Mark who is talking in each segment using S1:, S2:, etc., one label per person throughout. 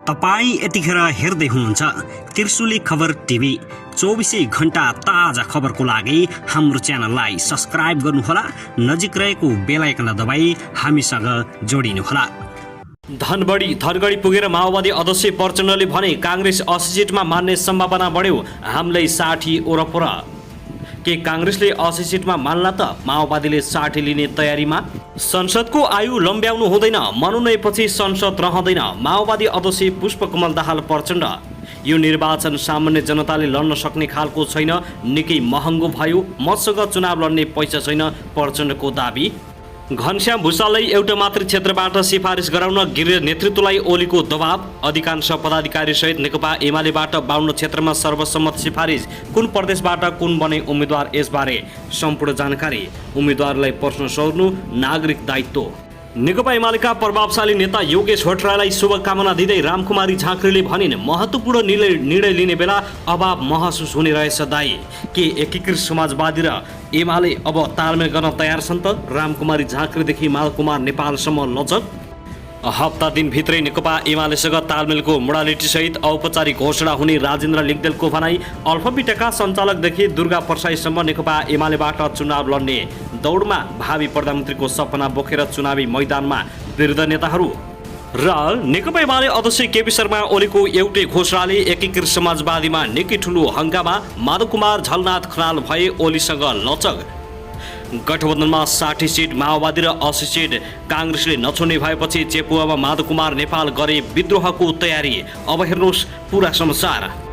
S1: तपाई यतिखेर हेर्दै हुनुहुन्छ त्रिशुली खबर टिभी। 24 घण्टा ताजा खबरको लागि हाम्रो च्यानललाई सब्स्क्राइब गर्नुहोला, नजिक रहेको बेल आइकन दबाई हामीसँग जोडिनुहोला।
S2: धनगढी पुगेर माओवादी अध्यक्ष प्रचण्डले भने कांग्रेस 80 सिटमा मान्ने सम्भावना बढ्यो, हामीलाई 60 ओरपर। के कांग्रेसले 80 सिटमा मान्ला त माओवादीले 60 लिने तयारीमा? संसदको आयु लम्ब्याउनु हुँदैन, मनोनयनपछि संसद रहँदैन, माओवादी अध्यक्ष पुष्पकमल दाहाल प्रचण्ड। यो निर्वाचन सामान्य जनताले लड्न सक्ने खालको छैन, निकै महँगो भयो, मसँग चुनाव लड्ने पैसा छैन, प्रचण्डको दाबी। घनश्याम भुसाललाई एउटा मात्र क्षेत्रबाट सिफारिस गराउन गृह नेतृत्वलाई ओलीको दबाव। अधिकांश पदाधिकारी सहित नेकपा एमालेबाट 52 क्षेत्रमा सर्वसम्मत सिफारिस। कुन प्रदेशबाट कुन बने उम्मेद्वार, यसबारे सम्पूर्ण जानकारी उम्मेद्वारलाई प्रश्न सोध्नु नागरिक दायित्व। नेकपा एमालेका प्रभावशाली नेता योगेश भट्टराईलाई शुभकामना दिँदै रामकुमारी झाँक्रीले भनिन्, महत्त्वपूर्ण निर्णय लिने बेला अभाव महसुस हुने रहेछ दाई। के एकीकृत समाजवादी र एमाले अब तालमेल गर्न तयार छन् त? रामकुमारी झाँक्रीदेखि मालकुमार नेपालसम्म लचक। हप्ता दिनभित्रै नेकपा एमालेसँग तालमेलको मोडालिटी सहित औपचारिक घोषणा हुने राजेन्द्र लिङ्गदेलको भनाई। अल्फाबिटाका सञ्चालकदेखि दुर्गा प्रसाईसम्म नेकपा एमालेबाट चुनाव लड्ने दौडमा। भावी प्रधानमन्त्रीको सपना बोकेर चुनावी मैदानमा विरुद्ध नेताहरू। र नेकपा एमाले अध्यक्ष केपी शर्मा ओलीको एउटै घोषणाले एकीकृत समाजवादीमा निकै ठुलो हङ्गामा। माधवकुमार झलनाथ खनाल भए ओलीसँग लचक। गठबन्धनमा 60 सिट माओवादी र 80 सिट कांग्रेसले नछोड्ने भएपछि चेपुवामा माधवकुमार नेपाल गरे विद्रोहको तयारी। अब हेर्नुहोस् पूरा समाचार।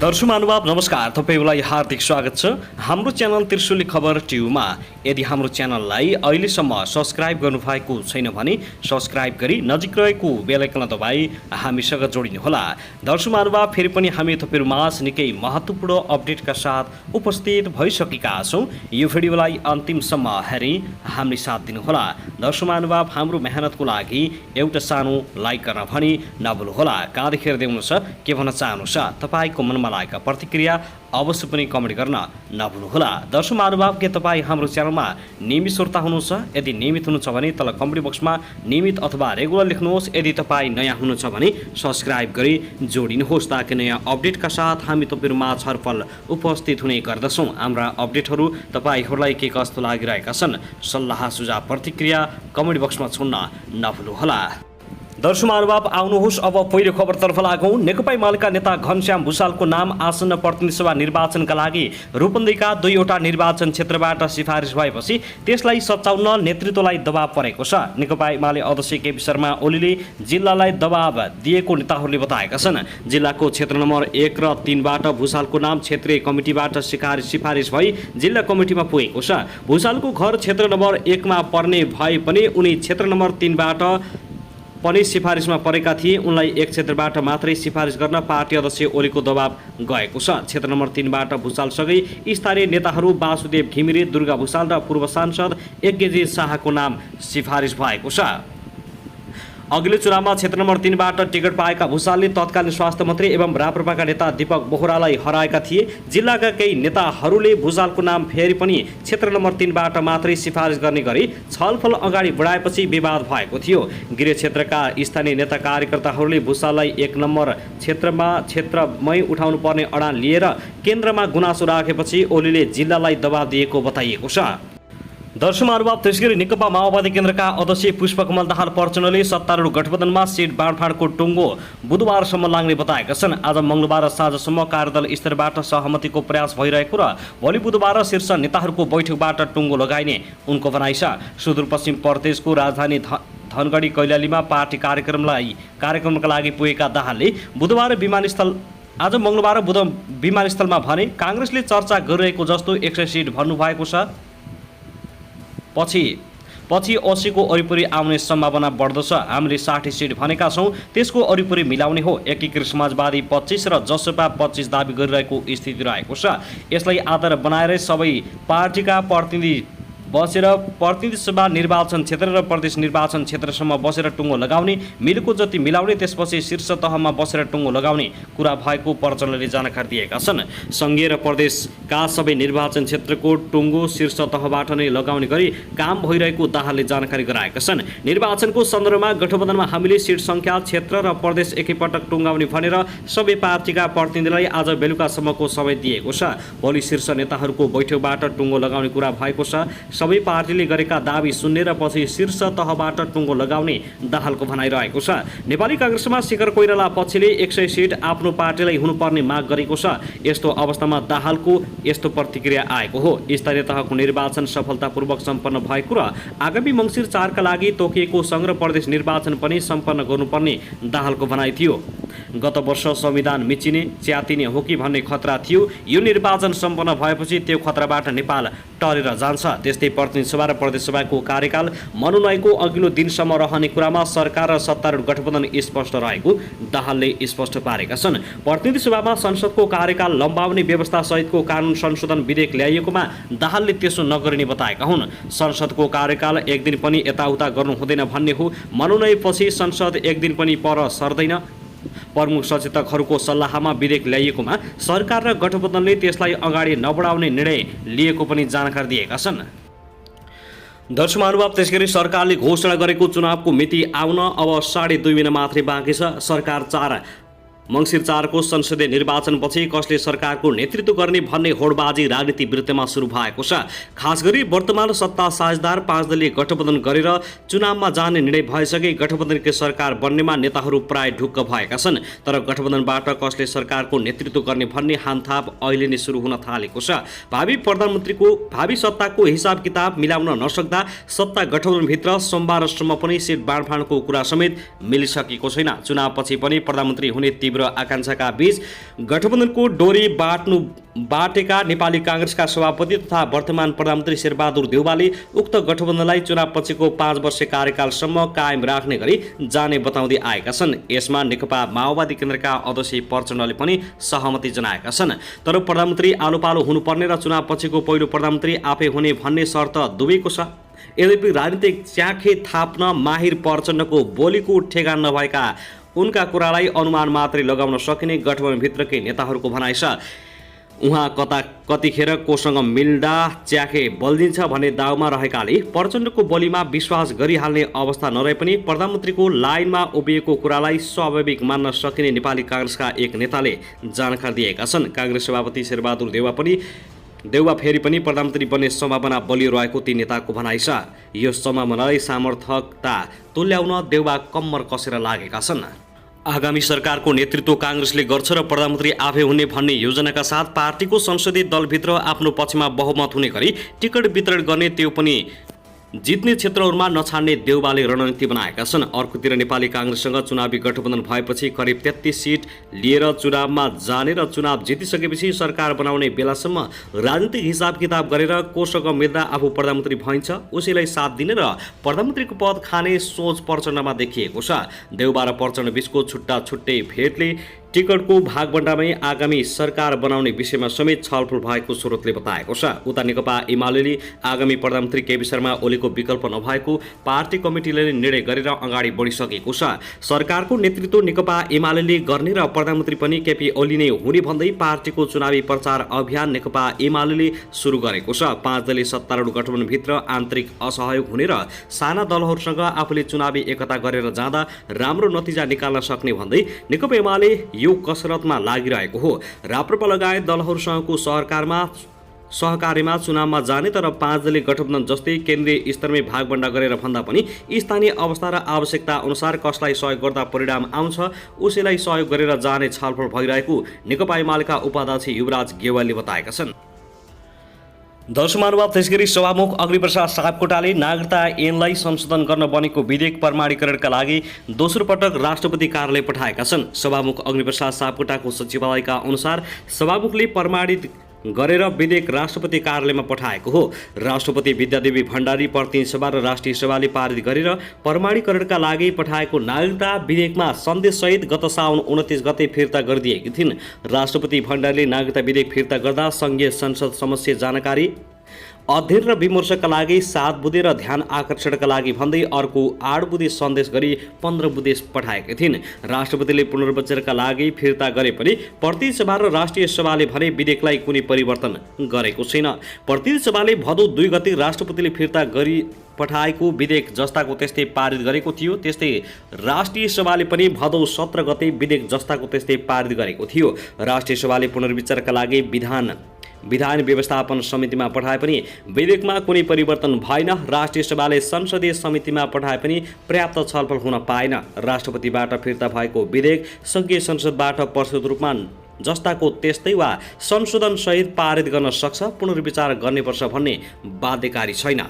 S2: दर्शक महानुभाव नमस्कार, तपाईलाई हार्दिक स्वागत छ हाम्रो च्यानल त्रिशुली खबर टिभीमा। यदि हाम्रो च्यानललाई अहिलेसम्म सब्स्क्राइब गर्नुभएको छैन भने सब्स्क्राइब गरी नजिक रहेको बेल आइकन दबाई हामीसँग जोडिनुहोला। दर्शक महानुभाव, फेरि पनि हामी तपाईहरुमाझ निकै महत्त्वपूर्ण अपडेटका साथ उपस्थित भइसकेका छौं। यो भिडियोलाई अन्तिमसम्म हेरी हामी साथ दिनुहोला। दर्शक महानुभाव, हाम्रो मेहनतको लागि एउटा सानो लाइक गर्न भनी नभुल्नुहोला। कहाँदेखि हेर्दै हुनुहुन्छ, के भन्न चाहनुहुन्छ, तपाईको मनमा लागेका प्रतिक्रिया अवश्य पनि कमेन्ट गर्न नभुल्नुहोला। दर्शक महानुभाव, के तपाईँ हाम्रो च्यानलमा नियमित श्रोता हुनुहुन्छ? यदि नियमित हुनुहुन्छ भने तल कमेन्ट बक्समा नियमित अथवा रेगुलर लेख्नुहोस्। यदि तपाईँ नयाँ हुनुहुन्छ भने सब्स्क्राइब गरी जोडिनुहोस्, ताकि नयाँ अपडेटका साथ हामी तपाईहरुमा छलफल उपस्थित हुने गर्दछौँ। हाम्रा अपडेटहरू तपाईहरूलाई के कस्तो लागिरहेका छन्, सल्लाह सुझाव प्रतिक्रिया कमेन्ट बक्समा छोड्न नभुल्नुहोला। दर्शक महानुभाव, आउनुहोस् अब पहिलो खबरतर्फ लागौँ। नेकपा एमालेका नेता घनश्याम भुसालको नाम आसन्न प्रतिनिधि सभा निर्वाचनका लागि रूपन्देहीका 2वटा निर्वाचन क्षेत्रबाट सिफारिस भएपछि त्यसलाई सच्याउन नेतृत्वलाई दबाव परेको छ। नेकपा एमाले अध्यक्ष केपी शर्मा ओलीले जिल्लालाई दबाव दिएको नेताहरूले बताएका छन्। जिल्लाको क्षेत्र नम्बर 1 र 3 बाट भुसालको नाम क्षेत्रीय कमिटीबाट सिफारिस भई जिल्ला कमिटीमा पुगेको छ। भुसालको घर क्षेत्र नम्बर 1 मा पर्ने भए पनि उनी क्षेत्र नम्बर 3 बाट पनि सिफारिसमा परेका थिए। उनलाई एक क्षेत्रबाट मात्रै सिफारिस गर्न पार्टी अध्यक्ष ओलीको दबाव गएको छ। क्षेत्र नम्बर 3 बाट भुसालसँगै स्थानीय नेताहरू वासुदेव घिमिरे, दुर्गा भुसाल र पूर्व सांसद यज्ञजी शाहको नाम सिफारिस भएको छ। अघिल्लो चुनावमा क्षेत्र नम्बर 3 बाट टिकट पाएका भुसालले तत्कालीन स्वास्थ्य मन्त्री एवं राप्रपाका नेता दीपक बोहरालाई हराएका थिए। जिल्लाका केही नेताहरूले भुसालको नाम फेरि पनि क्षेत्र नम्बर 3 बाट मात्रै सिफारिस गर्ने गरी छलफल अगाडि बढाएपछि विवाद भएको थियो। गृह क्षेत्रका स्थानीय नेता कार्यकर्ताहरूले भुसाललाई 1 नम्बर क्षेत्रमै उठाउनु पर्ने अडान लिएर केन्द्रमा गुनासो राखेपछि ओलीले जिल्लालाई दबाव दिएको बताइएको छ। दर्शक महानुभाव, त्यसैगरी नेकपा माओवादी केन्द्रका अध्यक्ष पुष्पकमल दाहाल प्रचण्डले सत्तारूढ गठबन्धनमा सिट बाँडफाँडको टुङ्गो बुधबारसम्म लाग्ने बताएका छन्। आज मंगलबार साँझसम्म कार्यदल स्तरबाट सहमतिको प्रयास भइरहेको र भोलि बुधबार शीर्ष नेताहरूको बैठकबाट टुङ्गो लगाइने उनको भनाइ छ। सुदूरपश्चिम प्रदेशको राजधानी धनगढी कैलालीमा पार्टी कार्यक्रमका लागि पुगेका दाहालले आज मंगलबार विमानस्थलमा भने कांग्रेसले चर्चा गरिरहेको जस्तो 100 सिट भन्नुभएको छ। पछि 80 को वरिपरि आउने सम्भावना बढ्दछ। हामीले 60 सिट भनेका छौँ, त्यसको वरिपरि मिलाउने हो। एकीकृत समाजवादी 25 र जसपा 25 दाबी गरिरहेको स्थिति रहेको छ। यसलाई आधार बनाएर सबै पार्टीका प्रतिनिधि बसेर प्रतिनिधि सभा निर्वाचन क्षेत्र र प्रदेश निर्वाचन क्षेत्रसम्म बसेर टुङ्गो लगाउने, मिलेको जति मिलाउने, त्यसपछि शीर्ष तहमा बसेर टुङ्गो लगाउने कुरा भएको पर्यटनले जानकारी दिएका छन्। सङ्घीय र प्रदेशका सबै निर्वाचन क्षेत्रको टुङ्गो शीर्ष तहबाट नै लगाउने गरी काम भइरहेको दाहालले जानकारी गराएका छन्। निर्वाचनको सन्दर्भमा गठबन्धनमा हामीले सिट सङ्ख्या, क्षेत्र र प्रदेश एकैपटक टुङ्गाउने भनेर सबै पार्टीका प्रतिनिधिलाई आज बेलुकासम्मको समय दिएको छ। भोलि शीर्ष नेताहरूको बैठकबाट टुङ्गो लगाउने कुरा भएको छ। सबै पार्टीले गरेका दाबी सुन्ने र पछि शीर्ष तहबाट टुङ्गो लगाउने दाहालको भनाइरहेको छ। नेपाली काङ्ग्रेसमा शेखर कोइराला पक्षले 100 सिट आफ्नो पार्टीलाई हुनुपर्ने माग गरेको छ। यस्तो अवस्थामा दाहालको यस्तो प्रतिक्रिया आएको हो। स्थानीय तहको निर्वाचन सफलतापूर्वक सम्पन्न भएको र आगामी मङ्सिर 4 का लागि तोकिएको सङ्घ र प्रदेश निर्वाचन पनि सम्पन्न गर्नुपर्ने दाहालको भनाइ थियो। गत वर्ष संविधान मिचिने, च्यातिने हो कि भन्ने खतरा थियो। यो निर्वाचन सम्पन्न भएपछि त्यो खतराबाट नेपाल टरेर जान्छ। त्यस्तै प्रतिनिधि सभा र प्रदेश सभाको कार्यकाल मनोनयनको अघिल्लो दिनसम्म रहने कुरामा सरकार र सत्तारूढ गठबन्धन स्पष्ट रहेको दाहालले स्पष्ट पारेका छन्। प्रतिनिधि सभामा संसदको कार्यकाल लम्बाउने व्यवस्था सहितको कानुन संशोधन विधेयक ल्याइएकोमा दाहालले त्यसो नगरिने बताएका हुन्। संसदको कार्यकाल एक दिन पनि यताउता गर्नु हुँदैन भन्ने हो। मनोनयपछि संसद एक दिन पनि पर सर्दैन। प्रमुख सचेतकहरूको सल्लाहमा विधेयक ल्याइएकोमा सरकार र गठबन्धनले त्यसलाई अगाडि नबढाउने निर्णय लिएको पनि जानकारी दिएका छन्। दर्शक महानुभाव, त्यसगरी सरकारले घोषणा गरेको चुनावको मिति आउन अब 2.5 महिना मात्रै बाँकी छ। सरकार मङ्सिर 4 को संसदीय निर्वाचनपछि कसले सरकारको नेतृत्व गर्ने भन्ने होडबाजी राजनीति वृत्तमा सुरु भएको छ। खास गरी वर्तमान सत्ता साझेदार 5 दलीय गठबन्धन गरेर चुनावमा जाने निर्णय भइसके गठबन्धनको सरकार बन्नेमा नेताहरू प्राय ढुक्क भएका छन्। तर गठबन्धनबाट कसले सरकारको नेतृत्व गर्ने भन्ने हानथाप अहिले नै सुरु हुन थालेको छ। भावी प्रधानमन्त्रीको भावी सत्ताको हिसाब किताब मिलाउन नसक्दा सत्ता गठबन्धनभित्र सोमबारसम्म पनि सिट बाँडफाँडको कुरा समेत मिलिसकेको छैन। चुनावपछि पनि प्रधानमन्त्री हुने तीव्र आकांक्षाका बीच गठबन्धनको डोरी बाटेका नेपाली काङ्ग्रेसका सभापति तथा वर्तमान प्रधानमन्त्री शेरबहादुर देउवाले उक्त गठबन्धनलाई चुनावपछिको 5 वर्ष कार्यकालसम्म कायम राख्ने गरी जाने बताउँदै आएका छन्। यसमा नेकपा माओवादी केन्द्रका अध्यक्ष प्रचण्डले पनि सहमति जनाएका छन्। तर प्रधानमन्त्री आलोपालो हुनुपर्ने र चुनावपछिको पहिलो प्रधानमन्त्री आफै हुने भन्ने शर्त दुवैको छ। यद्यपि राजनीतिक च्याखे थाप्न माहिर प्रचण्डको बोलीको ठेगान नभएका उनका कुरालाई अनुमान मात्रै लगाउन सकिने गठबन्धनभित्रकै नेताहरूको भनाइ छ। उहाँ कतिखेर कोसँग मिल्दा च्याखे बल्दिन्छ भन्ने दाउमा रहेकाले प्रचण्डको बोलीमा विश्वास गरिहाल्ने अवस्था नरहे पनि प्रधानमन्त्रीको लाइनमा उभिएको कुरालाई स्वाभाविक मान्न सकिने नेपाली काङ्ग्रेसका एक नेताले जानकारी दिएका छन्। काङ्ग्रेस सभापति शेरबहादुर देउवा फेरि पनि प्रधानमन्त्री बन्ने सम्भावना बलियो रहेको ती नेताको भनाइ छ। यो सम्भावनालाई सामर्थ्यता तुल्याउन देउवा कम्मर कसेर लागेका छन्। आगामी सरकारको नेतृत्व काङ्ग्रेसले गर्छ र प्रधानमन्त्री आफै हुने भन्ने योजनाका साथ पार्टीको संसदीय दलभित्र आफ्नो पक्षमा बहुमत हुने गरी टिकट वितरण गर्ने, त्यो पनि जित्ने क्षेत्रहरूमा नछाड्ने देउवाले रणनीति बनाएका छन्। अर्कोतिर नेपाली काङ्ग्रेससँग चुनावी गठबन्धन भएपछि करिब 33 सिट लिएर चुनावमा जाने र चुनाव जितिसकेपछि सरकार बनाउने बेलासम्म राजनीतिक हिसाब किताब गरेर कोसँग मिल्दा आफू प्रधानमन्त्री भइन्छ उसैलाई साथ दिने र प्रधानमन्त्रीको पद खाने सोच प्रचण्डमा देखिएको छ। देउवा र प्रचण्ड बीचको छुट्टै भेटले टिकटको भागबण्डामै आगामी सरकार बनाउने विषयमा समेत छलफल भएको स्रोतले बताएको छ। उता नेकपा एमाले आगामी प्रधानमन्त्री केपी शर्मा ओलीको विकल्प नभएको पार्टी कमिटीले निर्णय गरेर अगाडि बढिसकेको छ। सरकारको नेतृत्व नेकपा एमाले गर्ने र प्रधानमन्त्री पनि केपी ओली नै हुने भन्दै पार्टीको चुनावी प्रचार अभियान नेकपा एमाले सुरु गरेको छ। 5 दलीय सत्तारूढ गठबन्धनभित्र आन्तरिक असहयोग हुने र साना दलहरूसँग आफूले चुनावी एकता गरेर जाँदा राम्रो नतिजा निकाल्न सक्ने भन्दै नेकपा एमाले यो कसरतमा लागिरहेको हो। राप्रपा लगायत दलहरूसँगको सहकार्यमा चुनावमा जाने तर 5 दलीय गठबन्धन जस्तै केन्द्रीय स्तरमै भागबण्डा गरेर भन्दा पनि स्थानीय अवस्था र आवश्यकता अनुसार कसलाई सहयोग गर्दा परिणाम आउँछ उसैलाई सहयोग गरेर जाने छलफल भइरहेको नेकपा एमालेका उपाध्यक्ष युवराज गेवालले बताएका छन्। दर्शक महानुभाव, त्यसगरी सभामुख अग्निप्रसाद सापकोटाले नागरिकता ऐनलाई संशोधन गर्न बनेको विधेयक प्रमाणीकरणका लागि दोस्रो पटक राष्ट्रपति कार्यालय पठाएका छन्। सभामुख अग्निप्रसाद सापकोटाको सचिवालयका अनुसार सभामुखले प्रमाणित गरेर विधेयक राष्ट्रपति कार्यालयमा पठाएको हो। राष्ट्रपति विद्यादेवी भण्डारी, प्रतिनिधि सभा र राष्ट्रिय सभाले पारित गरेर प्रमाणीकरणका लागि पठाएको नागरिकता विधेयकमा सन्देशसहित गत साउन 29 गते फिर्ता गरिदिएकी थिइन्। राष्ट्रपति भण्डारीले नागरिकता विधेयक फिर्ता गर्दा सङ्घीय संसद समक्ष जानकारी अध्ययन र विमर्शका लागि 7 बुँदे र ध्यान आकर्षणका लागि भन्दै अर्को 8 बुँदे सन्देश गरी 15 बुँदे पठाएका थिइन्। राष्ट्रपतिले पुनर्विचारका लागि फिर्ता गरे पनि प्रतिनिधि सभा र राष्ट्रिय सभाले भने विधेयकलाई कुनै परिवर्तन गरेको छैन। प्रतिनिधि सभाले भदौ 2 गते राष्ट्रपतिले फिर्ता गरी पठाएको विधेयक जस्ताको त्यस्तै पारित गरेको थियो। त्यस्तै राष्ट्रिय सभाले पनि भदौ 17 गते विधेयक जस्ताको त्यस्तै पारित गरेको थियो। राष्ट्रिय सभाले पुनर्विचारका लागि विधान व्यवस्थापन समितिमा पठाए पनि विधेयकमा कुनै परिवर्तन भएन। राष्ट्रिय सभाले संसदीय समितिमा पठाए पनि पर्याप्त छलफल हुन पाएन। राष्ट्रपतिबाट फिर्ता भएको विधेयक संघीय संसदबाट प्रस्तुत रूपमा जस्ताको त्यस्तै वा संशोधनसहित पारित गर्न सक्छ। पुनर्विचार गर्नुपर्छ भन्ने बाध्यकारी छैन।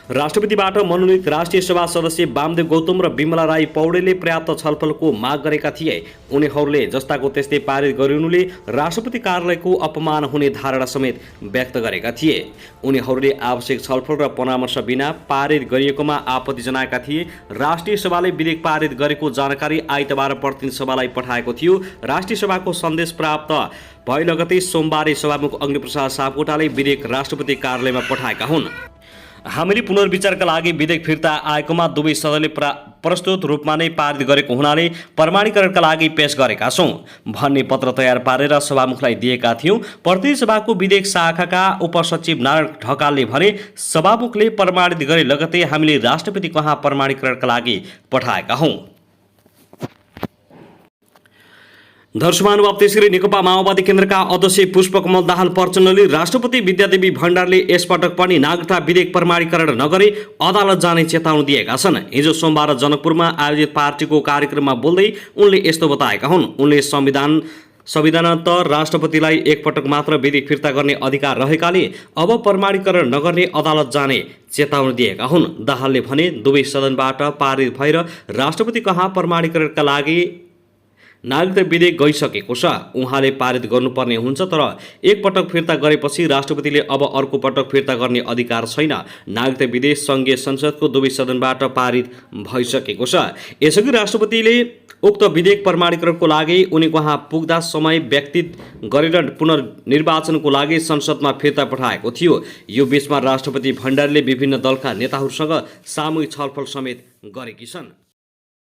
S2: राष्ट्रपतिबाट मनोनीत राष्ट्रिय सभा सदस्य वामदेव गौतम र विमला राई पौडेलले पर्याप्त छलफलको माग गरेका थिए। उनीहरूले जस्ताको त्यस्तै पारित गरिनुले राष्ट्रपति कार्यालयको अपमान हुने धारणा समेत व्यक्त गरेका थिए। उनीहरूले आवश्यक छलफल र परामर्श बिना पारित गरिएकोमा आपत्ति जनाएका थिए। राष्ट्रिय सभाले विधेयक पारित गरेको जानकारी आइतबार प्रतिनिधि सभालाई पठाएको थियो। राष्ट्रिय सभाको सन्देश प्राप्त भए लगतै सोमबार सभामुख अग्निप्रसाद सापकोटाले विधेयक राष्ट्रपति कार्यालयमा पठाएका हुन्। हामीले पुनर्विचारका लागि विधेयक फिर्ता आएकोमा दुवै सदनले प्रस्तुत रूपमा नै पारित गरेको हुनाले प्रमाणीकरणका लागि पेश गरेका छौँ भन्ने पत्र तयार पारेर सभामुखलाई दिएका थियौँ। प्रतिनिधि सभाको विधेयक शाखाका उपसचिव नारायण ढकालले भने सभामुखले प्रमाणित गरे लगतै हामीले राष्ट्रपति कहाँ प्रमाणीकरणका लागि पठाएका हौँ। दर्शकमानुभाव त्यसैगरी नेकपा माओवादी केन्द्रका अध्यक्ष पुष्पकमल दाहाल प्रचण्डले राष्ट्रपति विद्यादेवी भण्डारले यसपटक पनि नागरिकता विधेयक प्रमाणीकरण नगरे अदालत जाने चेतावनी दिएका छन्। हिजो सोमबार जनकपुरमा आयोजित पार्टीको कार्यक्रममा बोल्दै उनले यस्तो बताएका हुन्। उनले संविधानत राष्ट्रपतिलाई एकपटक मात्र विधेयक फिर्ता गर्ने अधिकार रहेकाले अब प्रमाणीकरण नगर्ने अदालत जाने चेतावनी दिएका हुन्। दाहालले भने दुवै सदनबाट पारित भएर राष्ट्रपति कहाँ प्रमाणीकरणका लागि नागरिकता विधेयक गइसकेको छ। उहाँले पारित गर्नुपर्ने हुन्छ, तर एकपटक फिर्ता गरेपछि राष्ट्रपतिले अब अर्को पटक फिर्ता गर्ने अधिकार छैन। नागरिकता विधेयक संघीय संसदको दुवै सदनबाट पारित भइसकेको छ। यसअघि राष्ट्रपतिले उक्त विधेयक प्रमाणीकरणको लागि उनी कहाँ पुग्दा समय व्यतीत गरेर पुनर्निर्वाचनको लागि संसदमा फिर्ता पठाएको थियो। यो बीचमा राष्ट्रपति भण्डारीले विभिन्न दलका नेताहरूसँग सामूहिक छलफल समेत गरेकी छन्।